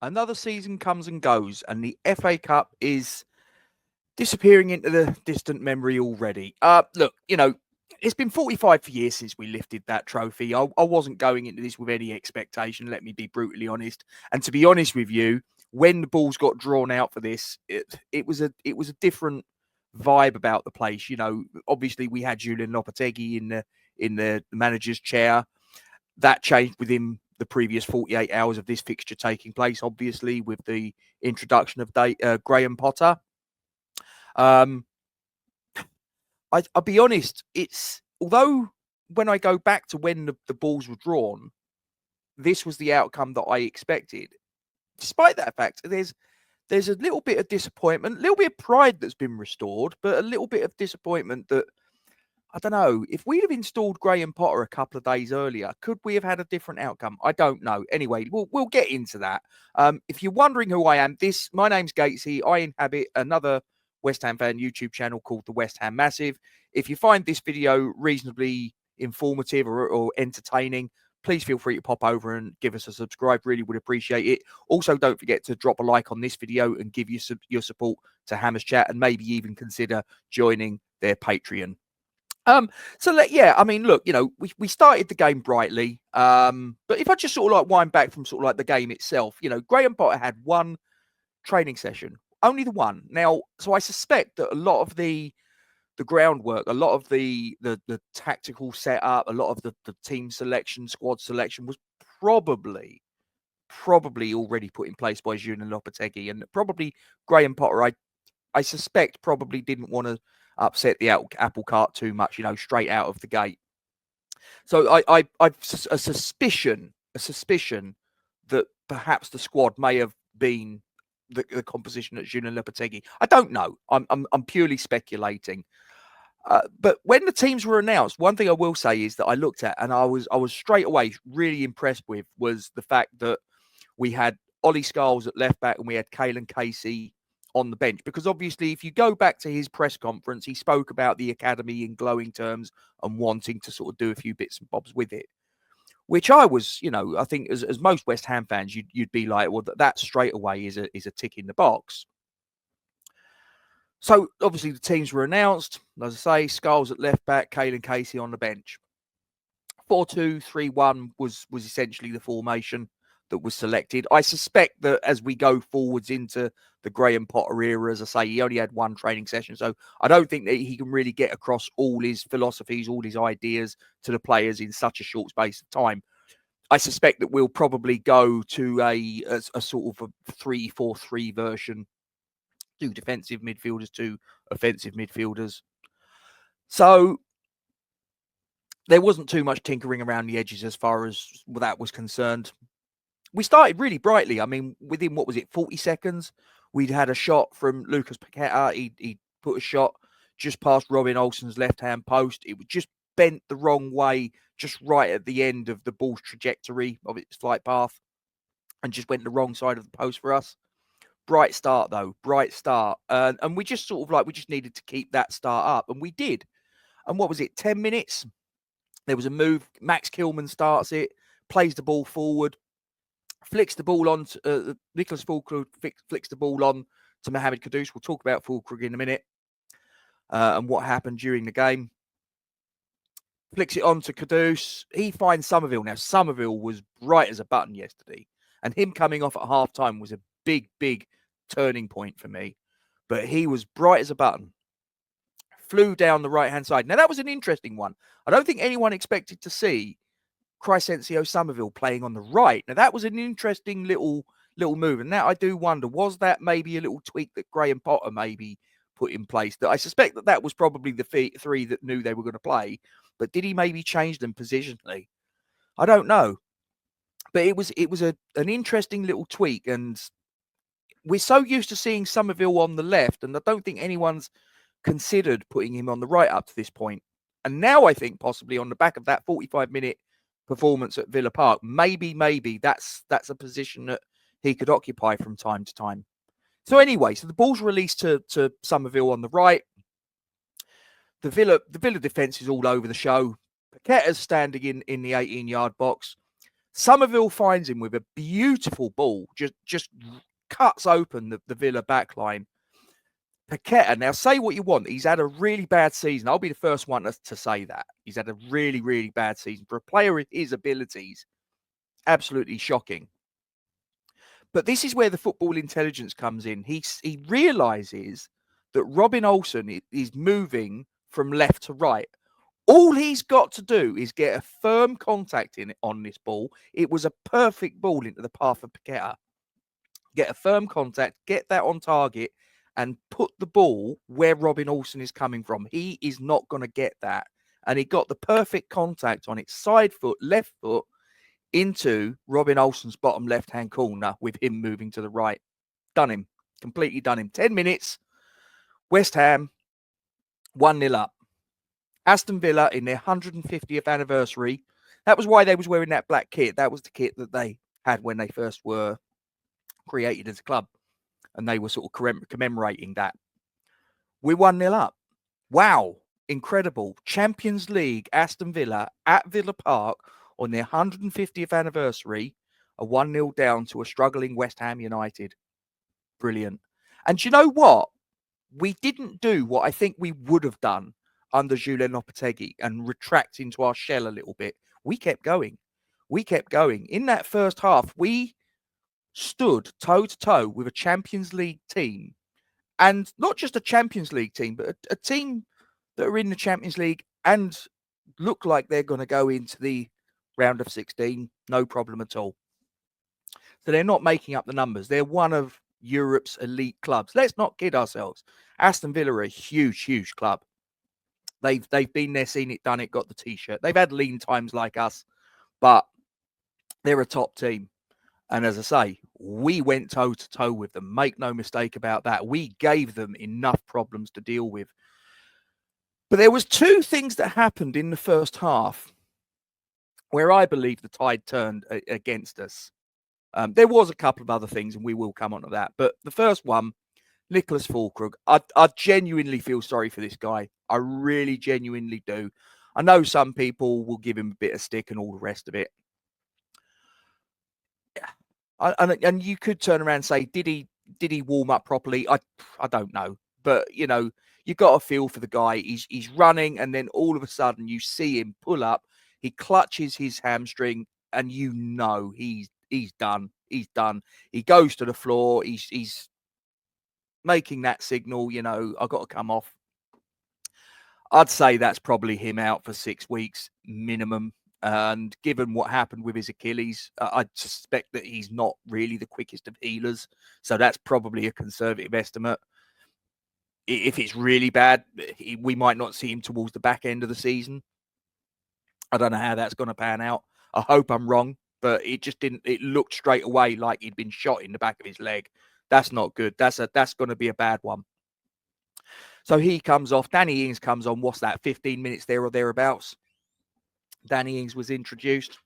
Another season comes and goes, and the FA Cup is disappearing into the distant memory already. Look, it's been 45 years since we lifted that trophy. I wasn't going into this with any expectation, let me be brutally honest. And to be honest with you, when the balls got drawn out for this, it was a different vibe about the place. Obviously we had Julian Lopetegui in the manager's chair. That changed within the previous 48 hours of this fixture taking place, obviously, with the introduction of Graham Potter. I'll be honest, although when I go back to when the balls were drawn, this was the outcome that I expected. Despite that fact, there's a little bit of disappointment, a little bit of pride that's been restored, but a little bit of disappointment that, I don't know, if we'd have installed Graham Potter a couple of days earlier, could we have had a different outcome? I don't know. Anyway, we'll get into that. If you're wondering who I am, my name's Gatesy. I inhabit another West Ham fan YouTube channel called the West Ham Massive. If you find this video reasonably informative or entertaining, please feel free to pop over and give us a subscribe. Really would appreciate it. Also, don't forget to drop a like on this video and give your support to Hammers Chat, and maybe even consider joining their Patreon. Look, we started the game brightly. But if I just sort of like wind back from sort of like the game itself, Graham Potter had one training session, only the one. Now, so I suspect that a lot of the groundwork, a lot of the tactical setup, a lot of the team selection, squad selection was probably already put in place by Julian Lopetegui, and probably Graham Potter, I suspect, probably didn't want to upset the apple cart too much, straight out of the gate. So I've a suspicion that perhaps the squad may have been the composition at Julian Lopetegui. I don't know. I'm purely speculating. But when the teams were announced, one thing I will say is that I looked at and I was straight away really impressed with was the fact that we had Ollie Scholes at left back and we had Caelan Casey on the bench, because obviously if you go back to his press conference, he spoke about the academy in glowing terms and wanting to sort of do a few bits and bobs with it, which I was, I think as most West Ham fans, you'd be like, well, that straight away is a tick in the box. So obviously the teams were announced. As I say, Scholes at left back, Caelan Casey on the bench. 4-2-3-1 was essentially the formation that was selected. I suspect that as we go forwards into the Graham Potter era, as I say, he only had one training session, so I don't think that he can really get across all his philosophies, all his ideas to the players in such a short space of time. I suspect that we'll probably go to a sort of a 3-4-3 version, 2 defensive midfielders, 2 offensive midfielders. So there wasn't too much tinkering around the edges as far as that was concerned. We started really brightly. I mean, within, 40 seconds, we'd had a shot from Lucas Paquetá. He put a shot just past Robin Olsen's left-hand post. It was just bent the wrong way, just right at the end of the ball's trajectory of its flight path, and just went the wrong side of the post for us. Bright start, though. Bright start. And we just sort of we just needed to keep that start up, and we did. And 10 minutes? There was a move. Max Kilman starts it, plays the ball forward, flicks the ball on to Nicholas Fulkrug, flicks the ball on to Mohamed Kudus. We'll talk about Fulkrug in a minute and what happened during the game. Flicks it on to Kudus. He finds Summerville. Now, Summerville was bright as a button yesterday, and him coming off at half-time was a big, big turning point for me. But he was bright as a button. Flew down the right-hand side. Now, that was an interesting one. I don't think anyone expected to see Crescencio Summerville playing on the right. Now, that was an interesting little move. And now I do wonder, was that maybe a little tweak that Graham Potter maybe put in place? That I suspect that was probably the 3 that knew they were going to play. But did he maybe change them positionally? I don't know. But it was an interesting little tweak. And we're so used to seeing Summerville on the left, and I don't think anyone's considered putting him on the right up to this point. And now I think possibly on the back of that 45-minute performance at Villa Park, maybe that's a position that he could occupy from time to time. So anyway, so the ball's released to Summerville on the right. The Villa defence is all over the show. Paqueta's standing in the 18-yard box. Summerville finds him with a beautiful ball, just cuts open the Villa backline. Paquetá, now say what you want. He's had a really bad season. I'll be the first one to say that. He's had a really, really bad season. For a player with his abilities, absolutely shocking. But this is where the football intelligence comes in. He realizes that Robin Olsen is moving from left to right. All he's got to do is get a firm contact on this ball. It was a perfect ball into the path of Paquetá. Get a firm contact, get that on target, and put the ball where Robin Olsen is coming from. He is not going to get that. And he got the perfect contact on its side foot, left foot, into Robin Olsen's bottom left-hand corner with him moving to the right. Done him. Completely done him. 10 minutes. West Ham, 1-0 up. Aston Villa in their 150th anniversary. That was why they was wearing that black kit. That was the kit that they had when they first were created as a club. And they were sort of commemorating that. We're 1-0 up. Wow. Incredible. Champions League, Aston Villa at Villa Park on their 150th anniversary, a 1-0 down to a struggling West Ham United. Brilliant. And do you know what? We didn't do what I think we would have done under Julen Lopetegui and retract into our shell a little bit. We kept going. We kept going. In that first half, we stood toe-to-toe with a Champions League team. And not just a Champions League team, but a team that are in the Champions League and look like they're going to go into the round of 16, no problem at all. So they're not making up the numbers. They're one of Europe's elite clubs. Let's not kid ourselves. Aston Villa are a huge, huge club. They've been there, seen it, done it, got the T-shirt. They've had lean times like us, but they're a top team. And as I say, we went toe-to-toe with them. Make no mistake about that. We gave them enough problems to deal with. But there was two things that happened in the first half where I believe the tide turned against us. There was a couple of other things, and we will come on to that. But the first one, Nicholas Fulkrug, I genuinely feel sorry for this guy. I really genuinely do. I know some people will give him a bit of stick and all the rest of it. Yeah, and you could turn around and say, did he warm up properly? I don't know, but you know, you got a feel for the guy. He's running, and then all of a sudden you see him pull up. He clutches his hamstring, and you know he's done. He's done. He goes to the floor. He's making that signal, you know, I've got to come off. I'd say that's probably him out for 6 weeks minimum. And given what happened with his Achilles, I suspect that he's not really the quickest of healers. So that's probably a conservative estimate. If it's really bad, we might not see him towards the back end of the season. I don't know how that's going to pan out. I hope I'm wrong, but it just didn't. It looked straight away like he'd been shot in the back of his leg. That's not good. That's going to be a bad one. So he comes off. Danny Ings comes on. What's that? 15 minutes there or thereabouts. Danny Ings was introduced.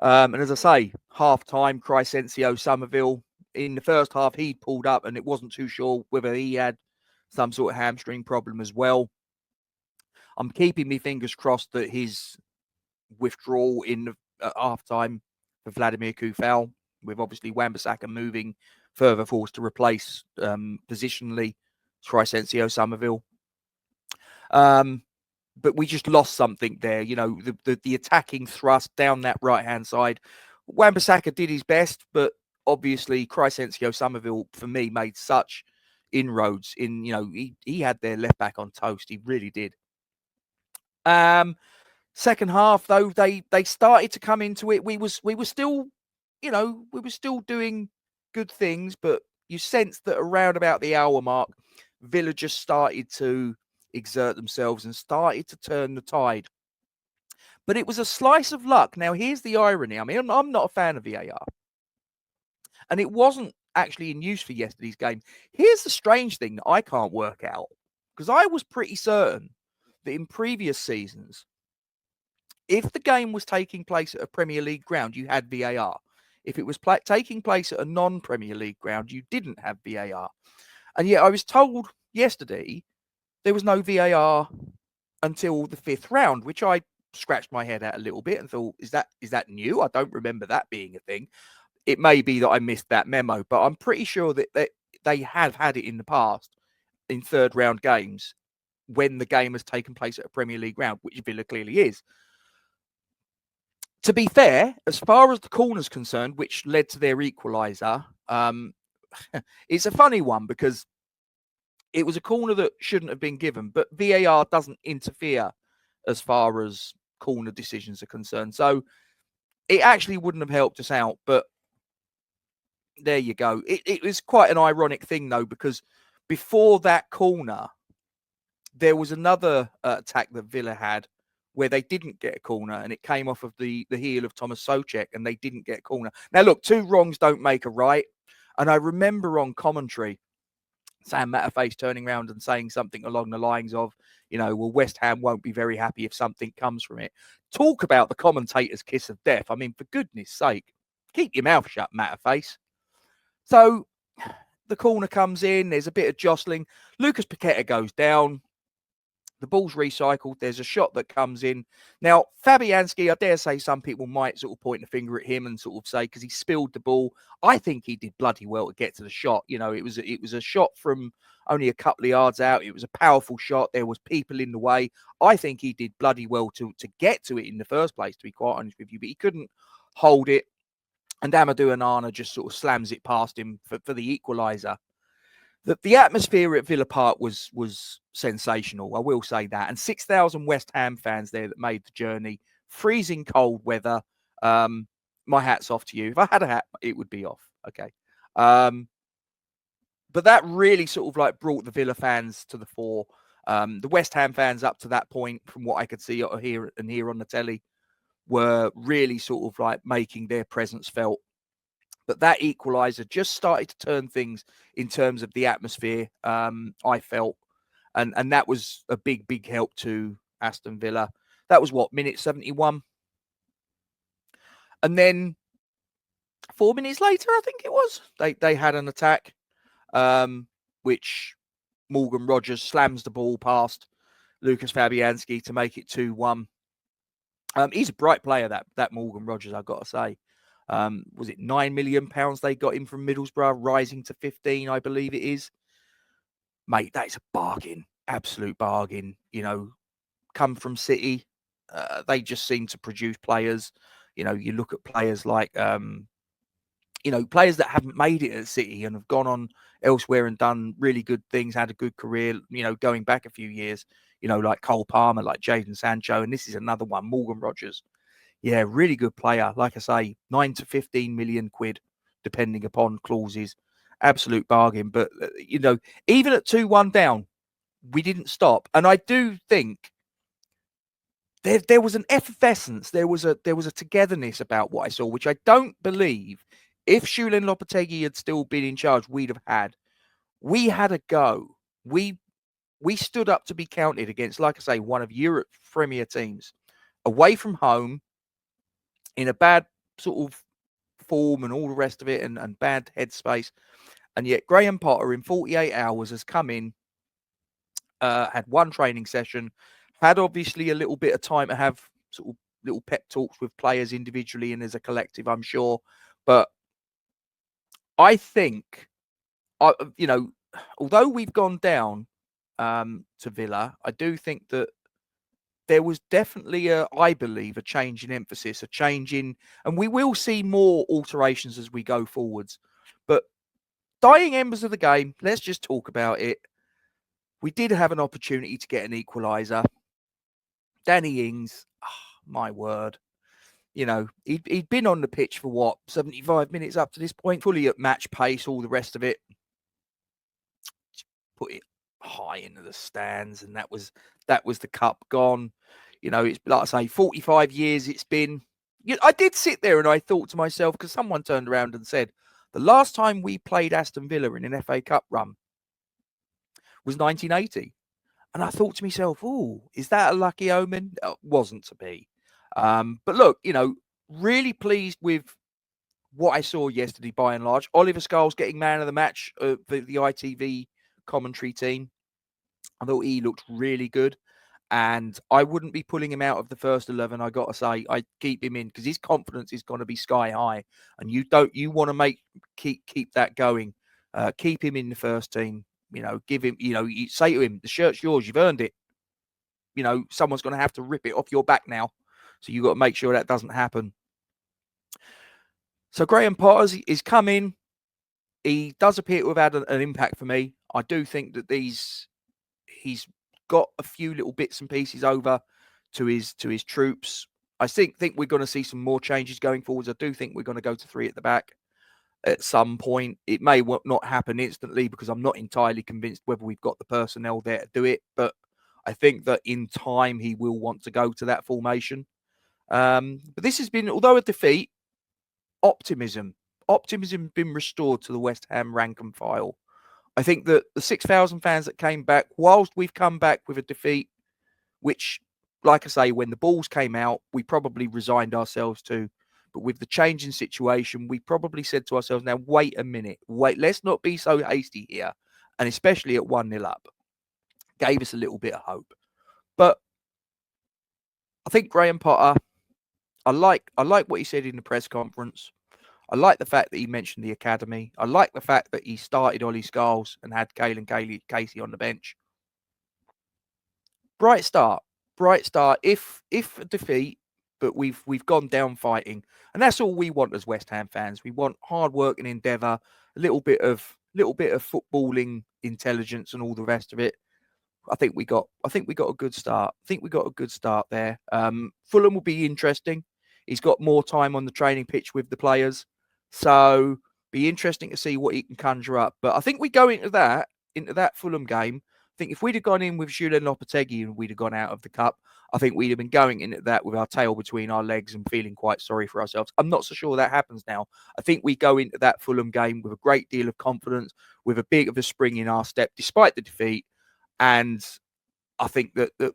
And as I say, half-time, Crescencio Summerville. In the first half, he pulled up, and it wasn't too sure whether he had some sort of hamstring problem as well. I'm keeping my fingers crossed that his withdrawal in half-time for Vladimir Kufal, with obviously Wan-Bissaka moving further forwards to replace positionally Crescencio Summerville. But we just lost something there. You know, the attacking thrust down that right-hand side. Wan-Bissaka did his best, but obviously Crescencio Summerville, for me, made such inroads in, you know, he had their left back on toast. He really did. Second half, though, they started to come into it. We were still, you know, we were still doing good things, but you sensed that around about the hour mark, Villa just started to exert themselves and started to turn the tide. But it was a slice of luck. Now, here's the irony. I mean, I'm not a fan of VAR. And it wasn't actually in use for yesterday's game. Here's the strange thing that I can't work out, because I was pretty certain that in previous seasons, if the game was taking place at a Premier League ground, you had VAR. If it was taking place at a non-Premier League ground, you didn't have VAR. And yet I was told yesterday there was no VAR until the 5th round, which I scratched my head out a little bit and thought, is that new? I don't remember that being a thing. It may be that I missed that memo, but I'm pretty sure that they have had it in the past in third round games when the game has taken place at a Premier League ground, which Villa clearly is. To be fair, as far as the corner's concerned, which led to their equaliser, it's a funny one because it was a corner that shouldn't have been given, but VAR doesn't interfere as far as corner decisions are concerned. So it actually wouldn't have helped us out, but there you go. It was quite an ironic thing, though, because before that corner, there was another attack that Villa had where they didn't get a corner, and it came off of the heel of Thomas Soucek, and they didn't get a corner. Now, look, two wrongs don't make a right. And I remember on commentary, Sam Matterface turning around and saying something along the lines of, well, West Ham won't be very happy if something comes from it. Talk about the commentator's kiss of death. I mean, for goodness sake, keep your mouth shut, Matterface. So the corner comes in. There's a bit of jostling. Lucas Paquetá goes down. The ball's recycled. There's a shot that comes in. Now, Fabianski, I dare say some people might sort of point the finger at him and sort of say, because he spilled the ball. I think he did bloody well to get to the shot. It was a shot from only a couple of yards out. It was a powerful shot. There was people in the way. I think he did bloody well to get to it in the first place, to be quite honest with you. But he couldn't hold it. And Amadou Onana just sort of slams it past him for the equaliser. The atmosphere at Villa Park was sensational, I will say that. And 6,000 West Ham fans there that made the journey. Freezing cold weather. My hat's off to you. If I had a hat, it would be off. Okay. But that really sort of like brought the Villa fans to the fore. The West Ham fans up to that point, from what I could see or hear on the telly, were really sort of like making their presence felt. But that equaliser just started to turn things in terms of the atmosphere, I felt. And that was a big, big help to Aston Villa. That was what, minute 71? And then 4 minutes later, I think it was, they had an attack, which Morgan Rogers slams the ball past Lucas Fabianski to make it 2-1. He's a bright player, that Morgan Rogers, I've got to say. Was it £9 million they got him from Middlesbrough, rising to 15, I believe it is. Mate, that is a bargain. Absolute bargain. Come from City. They just seem to produce players. You look at players like, players that haven't made it at City and have gone on elsewhere and done really good things, had a good career, going back a few years, like Cole Palmer, like Jadon Sancho. And this is another one, Morgan Rogers. Yeah, really good player. Like I say, 9 to 15 million quid, depending upon clauses. Absolute bargain. But, even at 2-1 down, we didn't stop. And I do think there was an effervescence. There was a togetherness about what I saw, which I don't believe if Julen Lopetegui had still been in charge, we'd have had. We had a go. We stood up to be counted against, like I say, one of Europe's premier teams. Away from home, in a bad sort of form and all the rest of it, and bad headspace. And yet Graham Potter in 48 hours has come in, had one training session, had obviously a little bit of time to have sort of little pep talks with players individually and as a collective, I'm sure. But I think, although we've gone down to Villa, I do think that there was definitely I believe, a change in emphasis, a change in, and we will see more alterations as we go forwards. But dying embers of the game, let's just talk about it. We did have an opportunity to get an equaliser. Danny Ings, my word. He'd been on the pitch for what, 75 minutes up to this point, fully at match pace, all the rest of it. Put it high into the stands, and that was the cup gone. It's like I say, 45 years it's been. I did sit there and I thought to myself, because someone turned around and said, the last time we played Aston Villa in an FA Cup run was 1980. And I thought to myself, oh, is that a lucky omen? It wasn't to be. But look, really pleased with what I saw yesterday by and large. Oliver Scholes getting man of the match for the ITV commentary team. I thought he looked really good. And I wouldn't be pulling him out of the first 11. I got to say, I'd keep him in because his confidence is going to be sky high, and you want to keep that going. Keep him in the first team. Give him. You say to him, the shirt's yours. You've earned it. Someone's going to have to rip it off your back now, so you've got to make sure that doesn't happen. So Graham Potter is come in. He does appear to have had an impact for me. I do think that he's got a few little bits and pieces over to his troops. I think we're going to see some more changes going forwards. I do think we're going to go to 3 at the back at some point. It may not happen instantly because I'm not entirely convinced whether we've got the personnel there to do it. But I think that in time he will want to go to that formation. But this has been, although a defeat, optimism been restored to the West Ham rank and file. I think that the 6,000 fans that came back, whilst we've come back with a defeat, which, like I say, when the balls came out, we probably resigned ourselves to. But with the change in situation, we probably said to ourselves, now, wait a minute. Let's not be so hasty here. And especially at 1-0 up. Gave us a little bit of hope. But I think Graham Potter, I like what he said in the press conference. I like the fact that he mentioned the academy. I like the fact that he started Ollie Scholes and had Casey on the bench. Bright start. If a defeat, but we've gone down fighting, and that's all we want as West Ham fans. We want hard work and endeavour, a little bit of footballing intelligence, and all the rest of it. I think we got a good start. I think we got a good start there. Fulham will be interesting. He's got more time on the training pitch with the players. So be interesting to see what he can conjure up. But I think we go into that Fulham game. I think if we'd have gone in with Julian Lopetegui and we'd have gone out of the cup, I think we'd have been going into that with our tail between our legs and feeling quite sorry for ourselves. I'm not so sure that happens now. I think we go into that Fulham game with a great deal of confidence, with a bit of a spring in our step, despite the defeat. And I think that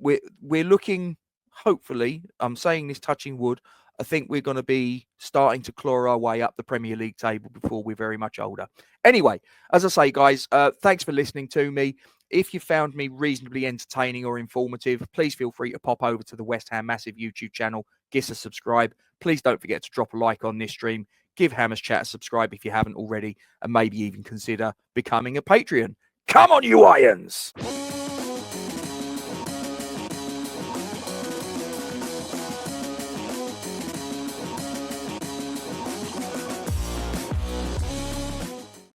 we're looking, hopefully, I'm saying this touching wood, I think we're going to be starting to claw our way up the Premier League table before we're very much older. Anyway, as I say, guys, thanks for listening to me. If you found me reasonably entertaining or informative, please feel free to pop over to the West Ham Massive YouTube channel. Give us a subscribe. Please don't forget to drop a like on this stream. Give Hammers Chat a subscribe if you haven't already, and maybe even consider becoming a Patreon. Come on, you Irons!